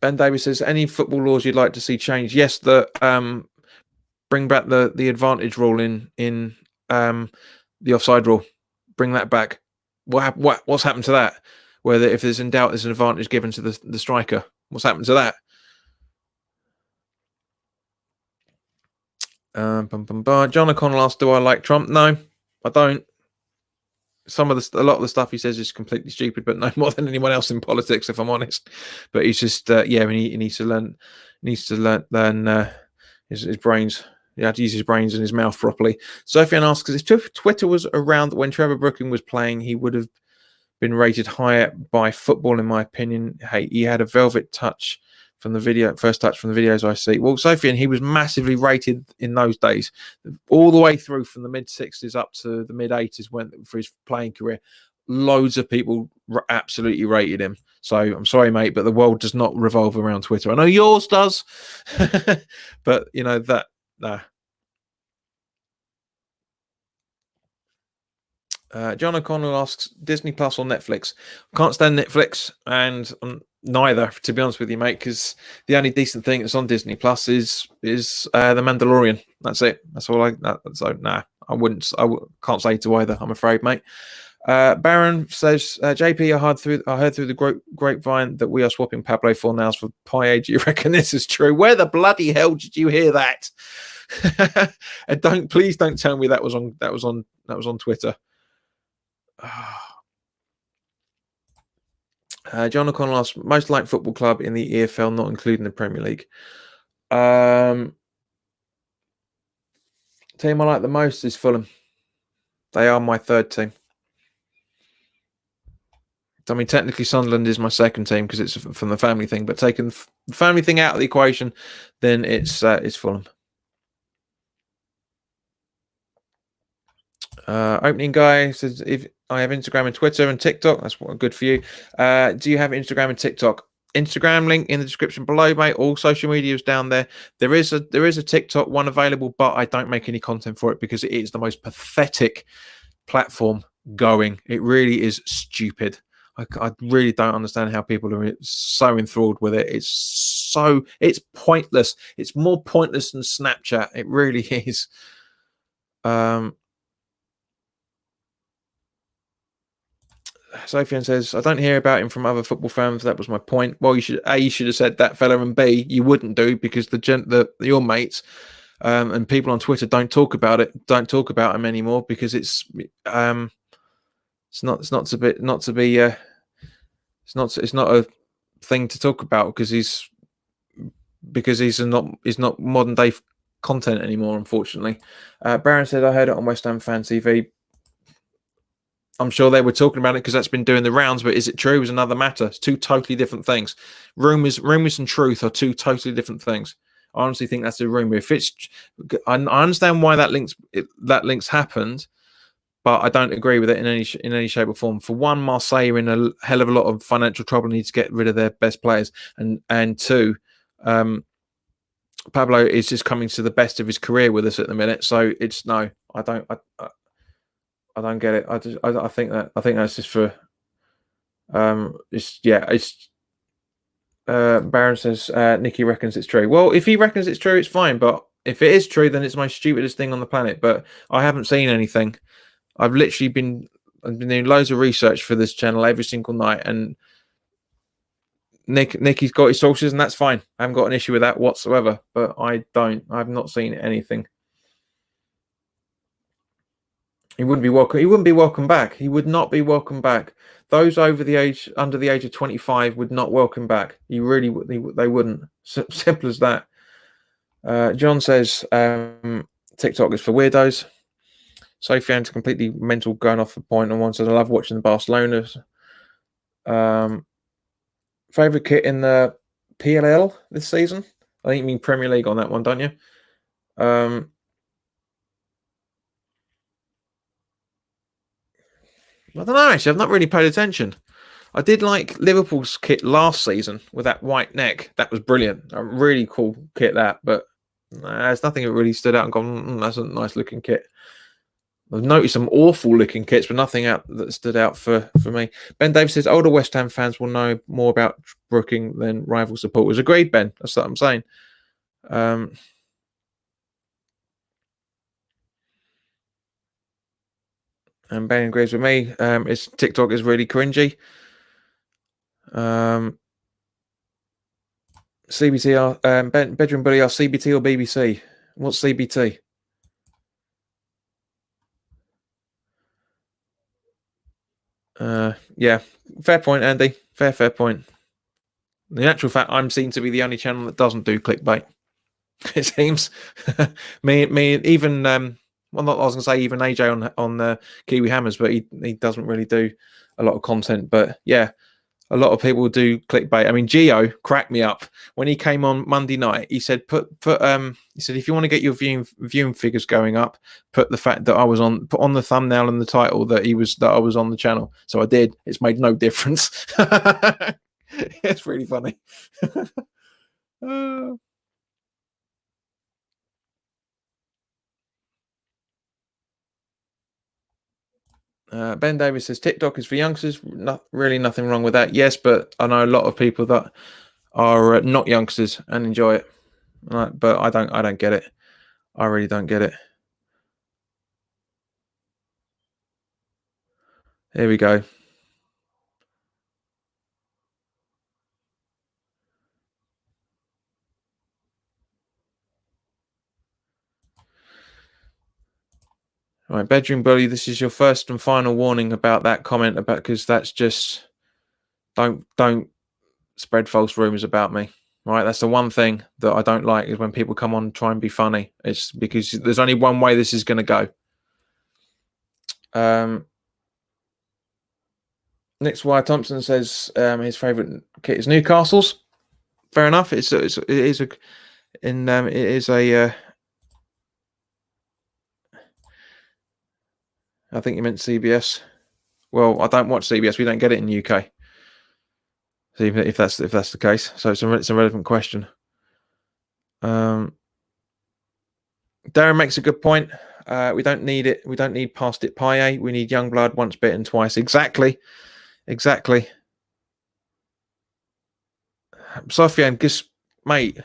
Ben Davis says, any football laws you'd like to see changed? Yes, bring back the advantage rule in the offside rule. Bring that back. What's happened to that? Whether if there's in doubt, there's an advantage given to the striker. What's happened to that? John O'Connell asked, do I like Trump? No, I don't. A lot of the stuff he says is completely stupid, but no more than anyone else in politics, if I'm honest. But he's just he needs to learn his brains. You have to use his brains and his mouth properly. Sofian asks, if Twitter was around when Trevor Brooking was playing, he would have been rated higher by football, in my opinion. Hey, he had a velvet touch from the first touch from the videos I see. Well, Sofian, he was massively rated in those days, all the way through from the mid-60s up to the mid-80s for his playing career. Loads of people absolutely rated him. So I'm sorry, mate, but the world does not revolve around Twitter. I know yours does, but you know that. Nah. John O'Connell asks Disney Plus or Netflix. Can't stand Netflix, and neither, to be honest with you, mate. Because the only decent thing that's on Disney Plus is The Mandalorian. That's it. That's all so nah, can't say to either. I'm afraid, mate. Baron says, JP, I heard through the grapevine that we are swapping Pablo Fornals for Paye. Do you reckon this is true? Where the bloody hell did you hear that? And please don't tell me that was on Twitter. John O'Connell asks, most liked football club in the EFL, not including the Premier League. Team I like the most is Fulham. They are my third team. I mean, technically Sunderland is my second team because it's from the family thing, but taking the family thing out of the equation, then it's Fulham. Opening guy says, if I have Instagram and Twitter and TikTok, that's good for you. Do you have Instagram and TikTok? Instagram link in the description below, mate. All social media is down there. There is a TikTok one available, but I don't make any content for it because it is the most pathetic platform going. It really is stupid. I really don't understand how people are so enthralled with it. It's pointless. It's more pointless than Snapchat. It really is. Sophian says, I don't hear about him from other football fans. That was my point. Well, you should have said that, fella, and B, you wouldn't do because your mates and people on Twitter don't talk about him anymore because it's not a thing to talk about because he's not modern day content anymore, unfortunately. Baron said, I heard it on West Ham Fan TV. I'm sure they were talking about it because that's been doing the rounds, but is it true is another matter. It's two totally different things. Rumors and truth are two totally different things. I honestly think that's a rumor. If it's, I understand why that links happened, but I don't agree with it in any shape or form. For one, Marseille are in a hell of a lot of financial trouble, need to get rid of their best players, and two, Pablo is just coming to the best of his career with us at the minute. So it's no, I don't get it. I think that's just for Baron says Nicky reckons it's true. Well, if he reckons it's true, it's fine. But if it is true, then it's my stupidest thing on the planet. But I haven't seen anything. I've literally been doing loads of research for this channel every single night, and Nicky's got his sources, and that's fine. I haven't got an issue with that whatsoever. But I've not seen anything. He wouldn't be welcome. He wouldn't be welcome back. He would not be welcome back. Those under the age of 25 would not welcome back. They wouldn't. Simple as that. John says TikTok is for weirdos. Sofian's completely mental, going off the point. And one says I love watching the Barcelona. Favorite kit in the PLL this season? I think you mean Premier League on that one, don't you? I don't know, actually. I've not really paid attention. I did like Liverpool's kit last season with that white neck. That was brilliant. A really cool kit, that. But there's nothing that really stood out and gone, that's a nice looking kit. I've noticed some awful looking kits, but nothing out that stood out for me. Ben Davis says, older West Ham fans will know more about Brooking than rival supporters. Agreed, Ben. That's what I'm saying. And Ben agrees with me. TikTok is really cringy. CBT, Bedroom Bully are CBT or BBC? What's CBT? Yeah, fair point, Andy. Fair point. In actual fact, I'm seen to be the only channel that doesn't do clickbait. It seems. me, even well, not I was gonna say even AJ on Kiwi Hammers, but he doesn't really do a lot of content. But yeah, a lot of people do clickbait. I mean, Gio cracked me up when he came on Monday night. He said, he said, if you want to get your viewing figures going up, put the fact that put on the thumbnail and the title that I was on the channel. So I did. It's made no difference. It's really funny. Ben Davis says TikTok is for youngsters. Really nothing wrong with that. Yes, but I know a lot of people that are not youngsters and enjoy it. But I don't get it. I really don't get it. Here we go. All right, bedroom bully. This is your first and final warning about that comment about, because that's just don't spread false rumors about me. Right, that's the one thing that I don't like is when people come on and try and be funny. It's because there's only one way this is going to go. Nick Wire Thompson says his favourite kit is Newcastle's. Fair enough. It is a. I think you meant CBS. Well, I don't watch CBS. We don't get it in the UK. So even if that's the case, so it's a relevant question. Darren makes a good point. We don't need it. We don't need past it paille. We need young blood, once bitten, twice. Exactly. Sofian, mate,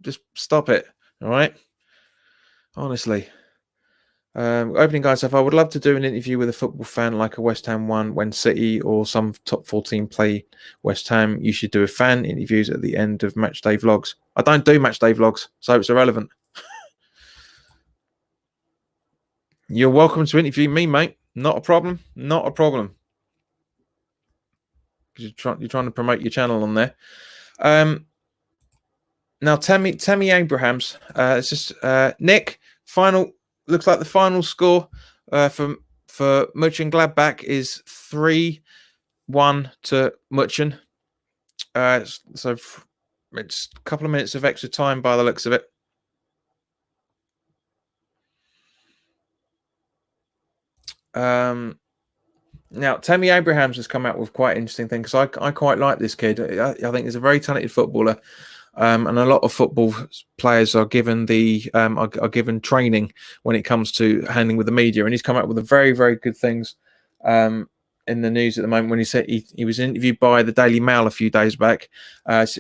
just stop it. All right. Honestly. Opening guy stuff. I would love to do an interview with a football fan like a West Ham one when City or some top 14 play West Ham. You should do a fan interviews at the end of match day vlogs. I don't do match day vlogs, so it's irrelevant. You're welcome to interview me, mate. Not a problem. Not a problem. Because you're trying to promote your channel on there. Now, Tammy Abrahams. It's just Nick. Final looks like the final score for Mönchengladbach is 3-1 to München. So it's a couple of minutes of extra time by the looks of it. Now, Tammy Abrahams has come out with quite interesting things. I quite like this kid. I think he's a very talented footballer. And a lot of football players are given are given training when it comes to handling with the media, and he's come up with a very, very good things in the news at the moment. When he said he was interviewed by the Daily Mail a few days back,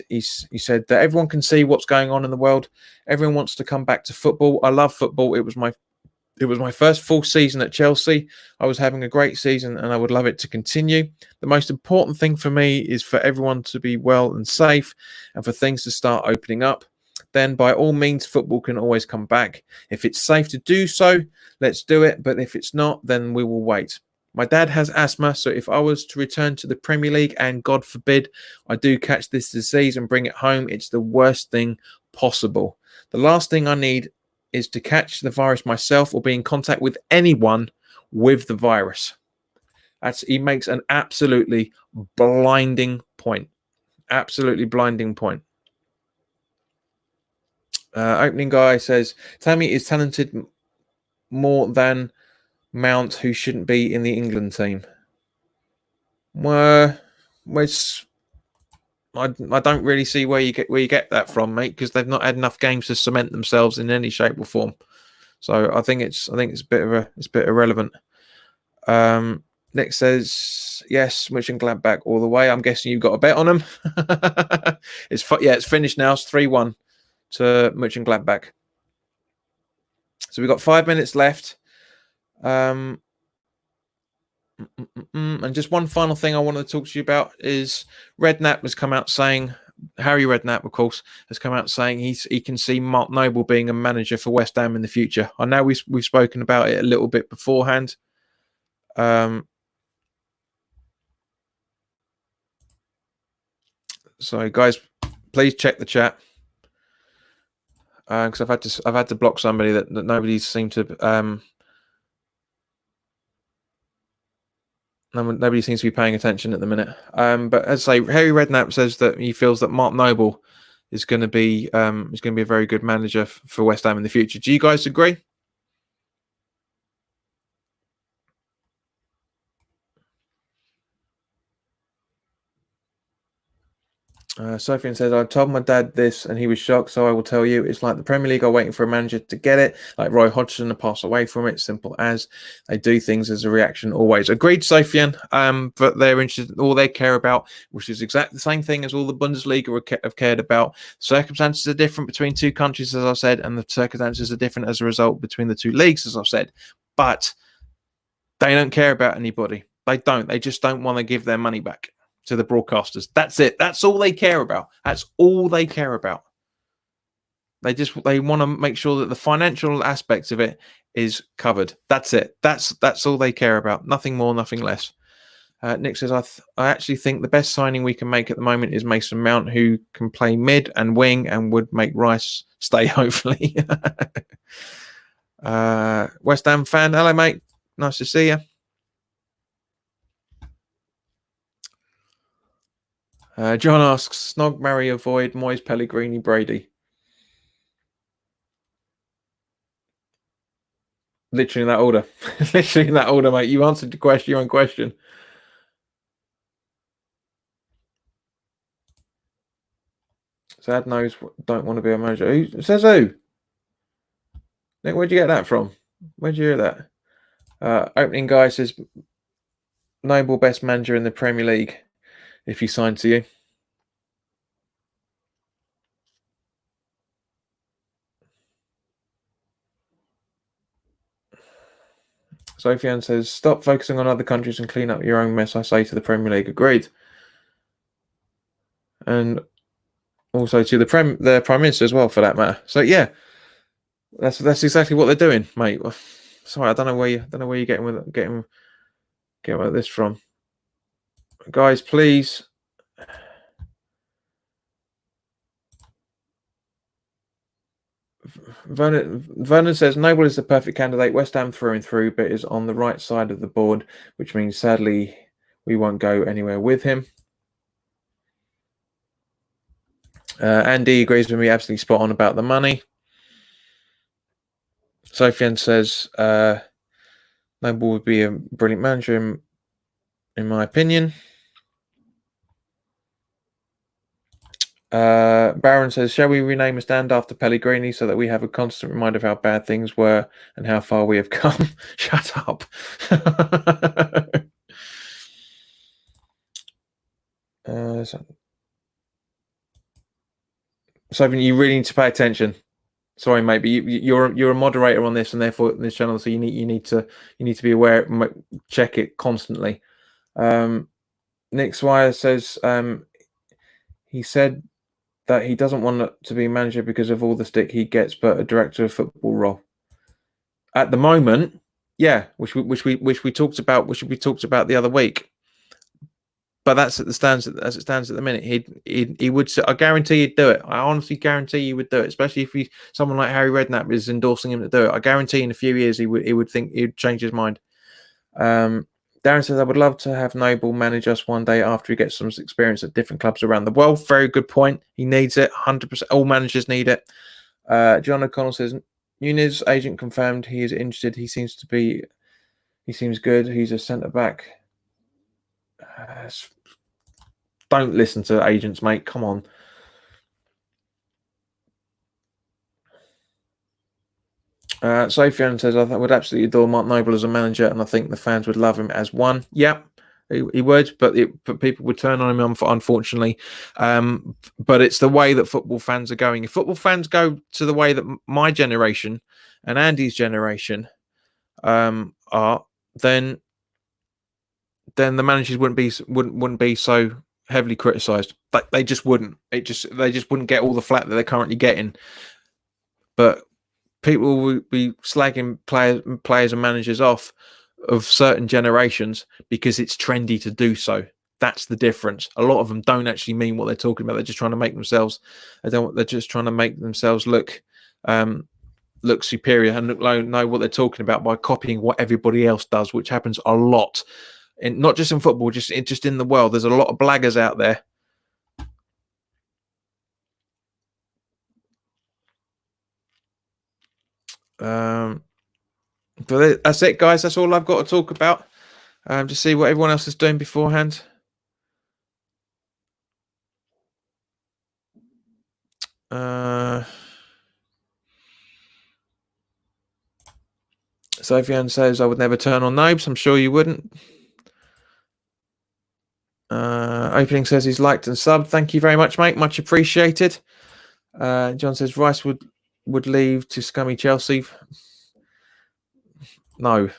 he said that everyone can see what's going on in the world. Everyone wants to come back to football. I love football. It was my first full season at Chelsea. I was having a great season and I would love it to continue. The most important thing for me is for everyone to be well and safe and for things to start opening up. Then by all means, football can always come back. If it's safe to do so, let's do it. But if it's not, then we will wait. My dad has asthma, so if I was to return to the Premier League and God forbid I do catch this disease and bring it home, it's the worst thing possible. The last thing I need is to catch the virus myself or be in contact with anyone with the virus. He makes an absolutely blinding point. Absolutely blinding point. Opening guy says, Tammy is talented more than Mount, who shouldn't be in the England team. Well, I don't really see where you get that from, mate, because they've not had enough games to cement themselves in any shape or form. So I think it's a bit irrelevant. Nick says yes, Mönchengladbach all the way. I'm guessing you've got a bet on them. It's finished now. It's 3-1 to Mönchengladbach. So we've got 5 minutes left. And just one final thing I wanted to talk to you about is Redknapp has come out saying, Harry Redknapp, of course, has come out saying he can see Mark Noble being a manager for West Ham in the future. I know we've spoken about it a little bit beforehand. So guys, please check the chat because I've had to block somebody that nobody seemed to nobody seems to be paying attention at the minute. But as I say, Harry Redknapp says that he feels that Mark Noble is going to be a very good manager for West Ham in the future. Do you guys agree? Sofian says, I told my dad this and he was shocked, so I will tell you. It's like the Premier League are waiting for a manager to get it, like Roy Hodgson to pass away from it. Simple as. They do things as a reaction always. Agreed, Sofian. But they're interested in all they care about, which is exactly the same thing as all the Bundesliga have cared about. Circumstances are different between two countries, as I've said, and the circumstances are different as a result between the two leagues, as I've said. But they don't care about anybody. They don't. They just don't want to give their money back to the broadcasters. That's it. That's all they care about. That's all they care about. They want to make sure that the financial aspects of it is covered. That's it. That's all they care about. Nothing more, nothing less. Nick says, I actually think the best signing we can make at the moment is Mason Mount, who can play mid and wing and would make Rice stay, hopefully. West Ham fan. Hello, mate. Nice to see you. John asks, Snog, marry, avoid, Moyes, Pellegrini, Brady. Literally in that order. Literally in that order, mate. You answered your own question. Sad knows don't want to be a manager. Who says who? Nick, where'd you get that from? Where'd you hear that? Opening guy says Noble best manager in the Premier League if he signed to you. Sofian says, stop focusing on other countries and clean up your own mess, I say to the Premier League. Agreed. And also to the Prime Minister as well, for that matter. So yeah, that's exactly what they're doing, mate. Sorry, I don't know where you're getting this from. Guys, please. Vernon says Noble is the perfect candidate, West Ham through and through, but is on the right side of the board, which means sadly we won't go anywhere with him. Andy agrees with me, absolutely spot on about the money. Sofian says Noble would be a brilliant manager in my opinion. Baron says, shall we rename a stand after Pellegrini so that we have a constant reminder of how bad things were and how far we have come? Shut up. Sofian, you really need to pay attention. Sorry, mate, but you're a moderator on this and therefore this channel, so you need to be aware, check it constantly. Nick Swire says he said that he doesn't want to be manager because of all the stick he gets, but a director of football role. At the moment, yeah, which we talked about, the other week. But that's as it stands at the minute. He would. I guarantee he'd do it. I honestly guarantee he would do it, especially if someone like Harry Redknapp is endorsing him to do it. I guarantee in a few years he would think he'd change his mind. Darren says, I would love to have Noble manage us one day after he gets some experience at different clubs around the world. Very good point. He needs it. 100%. All managers need it. John O'Connell says, Nunez agent confirmed he is interested. He seems good. He's a centre back. Don't listen to agents, mate. Come on. Sofian says, I would absolutely adore Mark Noble as a manager, and I think the fans would love him as one. Yep, he would, but people would turn on him, unfortunately. But it's the way that football fans are going. If football fans go to the way that my generation and Andy's generation are, then the managers wouldn't be so heavily criticised. But they just wouldn't. They just wouldn't get all the flack that they're currently getting. But people will be slagging players and managers off of certain generations because it's trendy to do so. That's the difference. A lot of them don't actually mean what they're talking about. They're just trying to make themselves. They're just trying to make themselves look superior and know what they're talking about by copying what everybody else does, which happens a lot, and not just in football, just in the world. There's a lot of blaggers out there. But that's it, guys. That's all I've got to talk about. To see what everyone else is doing beforehand. Sofian says, I would never turn on Nobes. I'm sure you wouldn't. Opening says he's liked and subbed. Thank you very much, mate. Much appreciated. John says Rice would leave to scummy Chelsea. No.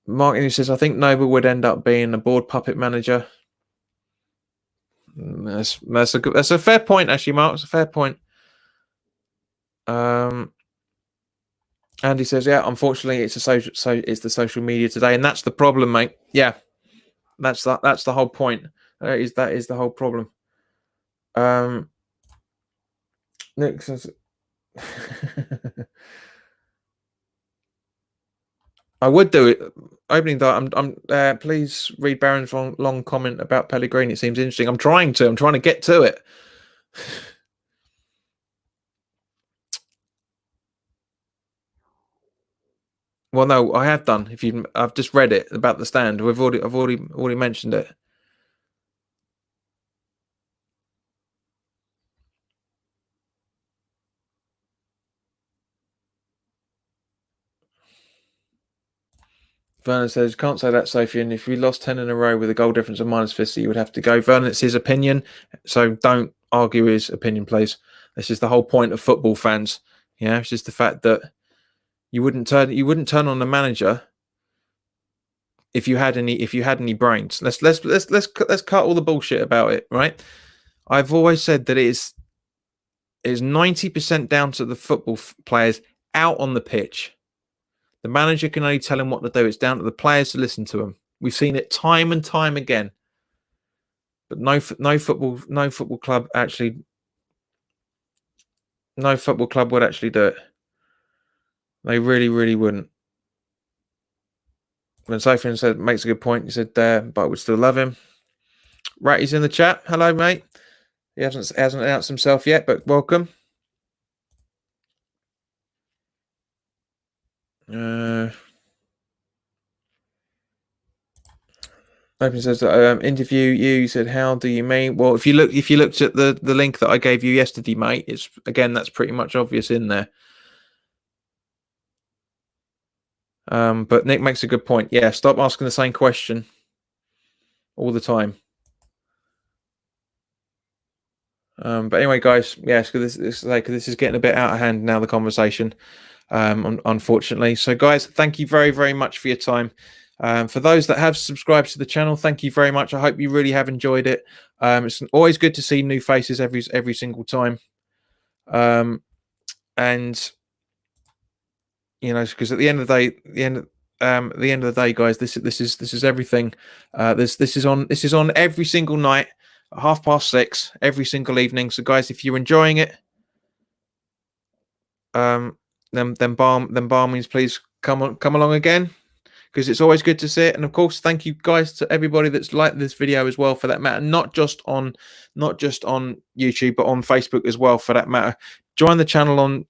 Martin says, I think Noble would end up being a board puppet manager. That's a fair point, actually, Mark. It's a fair point. Andy says, yeah, unfortunately, it's the social media today, and that's the problem, mate. Yeah, that's the whole point. That is the whole problem. Nick says, I would do it. Opening that. Please read Baron's long comment about Pellegrini. It seems interesting. I'm trying to get to it. Well, no, I have done. I've just read it about the stand. I've already mentioned it. Vernon says, can't say that, Sofian. If we lost 10 in a row with a goal difference of -50, you would have to go. Vernon, it's his opinion, so don't argue his opinion, please. This is the whole point of football, fans. Yeah, it's just the fact that you wouldn't turn on the manager if you had any brains. Let's cut all the bullshit about it, right? I've always said that it is 90% down to the football players out on the pitch. The manager can only tell him what to do. It's down to the players to listen to him. We've seen it time and time again. But no football club would actually do it. They really, really wouldn't. When Sofian said makes a good point, he said but I would still love him. Ratty's in the chat. Hello, mate. He hasn't announced himself yet, but welcome. Open says interview you. Said, how do you mean? Well, if you looked at the link that I gave you yesterday, mate, it's again that's pretty much obvious in there. But Nick makes a good point. Yeah, stop asking the same question all the time. But anyway, guys, yes, this is getting a bit out of hand now, the conversation, unfortunately. So, guys, thank you very, very much for your time. For those that have subscribed to the channel, thank you very much. I hope you really have enjoyed it. It's always good to see new faces every single time. And you know, because at the end of the day, guys, this is everything. This is on every single night at 6:30 every single evening. So, guys, if you're enjoying it, then by all means, please come along again, because it's always good to see it. And of course, thank you guys to everybody that's liked this video as well, for that matter. Not just on YouTube, but on Facebook as well, for that matter. Join the channel on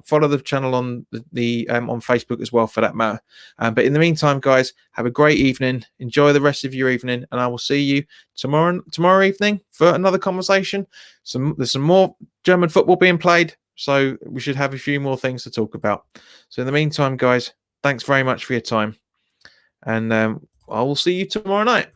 follow the channel on the on Facebook as well, for that matter. But in the meantime, guys, have a great evening. Enjoy the rest of your evening, and I will see you tomorrow evening for another conversation. There's some more German football being played, so we should have a few more things to talk about. So in the meantime, guys, thanks very much for your time, and I will see you tomorrow night.